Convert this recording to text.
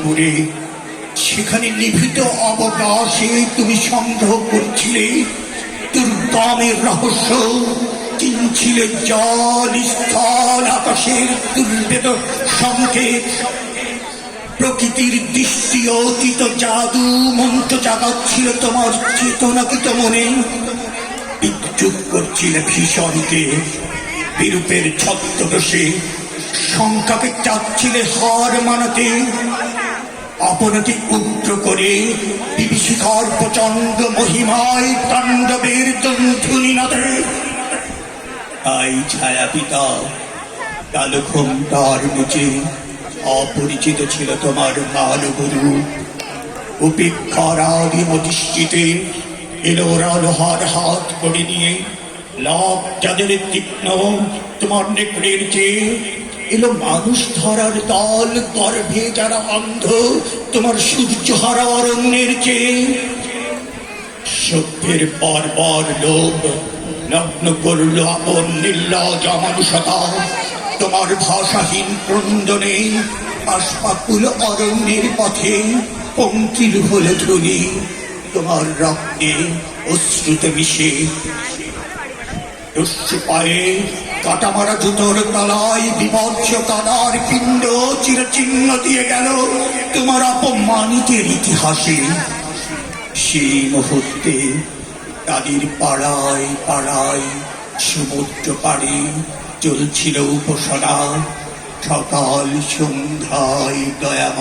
করে সেখানে নিভৃত অবকাশে তুমি সংগ্রহ করছিলে দুর্গমের রহস্য, চিনছিলে জল স্থল আকাশের দুর্বেদ সংকেত, প্রকৃতির দৃষ্টি অতীত জাদু মন্ত্র জাগাচ্ছিল তোমার চেতনাকৃত মনে। বিদ্রুপ করছিলে ভীষণকে বিরূপের ছদ্মবেশে, শঙ্কাকে চাচ্ছিলে হার মানাতে, অপনতি উগ্র করে বিভীষিকার প্রচন্ড মহিমায় তাণ্ডবের দন্থুনি নাদে। তাই ছায়া পিতা কালো ঘোমটার নিচে অপরিচিত ছিল তোমার বালগুরু। উপেক্ষার আদিমতিষ্ঠিতে এলো লোহার হাত করে নিয়ে, লাভ যাদের তীক্ষ্ণ তোমার নেকড়ের চেয়ে, এলো মানুষ ধরার দল গর্ভে যারা অন্ধ তোমার সূর্য হারা অরণ্যের চেয়ে। সভ্যের বর্বর লোভ নগ্ন করল আপন নির্লজ্জ মানুষতা তোমার ভাষাহীন ক্রন্দনে। আশপাকুল অরণ্যের পথে পঙ্কিল হল ধুলি তোমার রক্তে অশ্রুতে মিশে। দস্যু পায়ে কাটামারা জুতোর তলায় বিভৎস কাদার পিণ্ড চিরচিহ্ন দিয়ে গেল তোমার অপমানিতের ইতিহাসে। সেই মুহূর্তে তাদের পাড়ায় পাড়ায় সমুদ্র পাড়ে চলছিল উপাসনা, সকাল সন্ধ্যায় দয়া।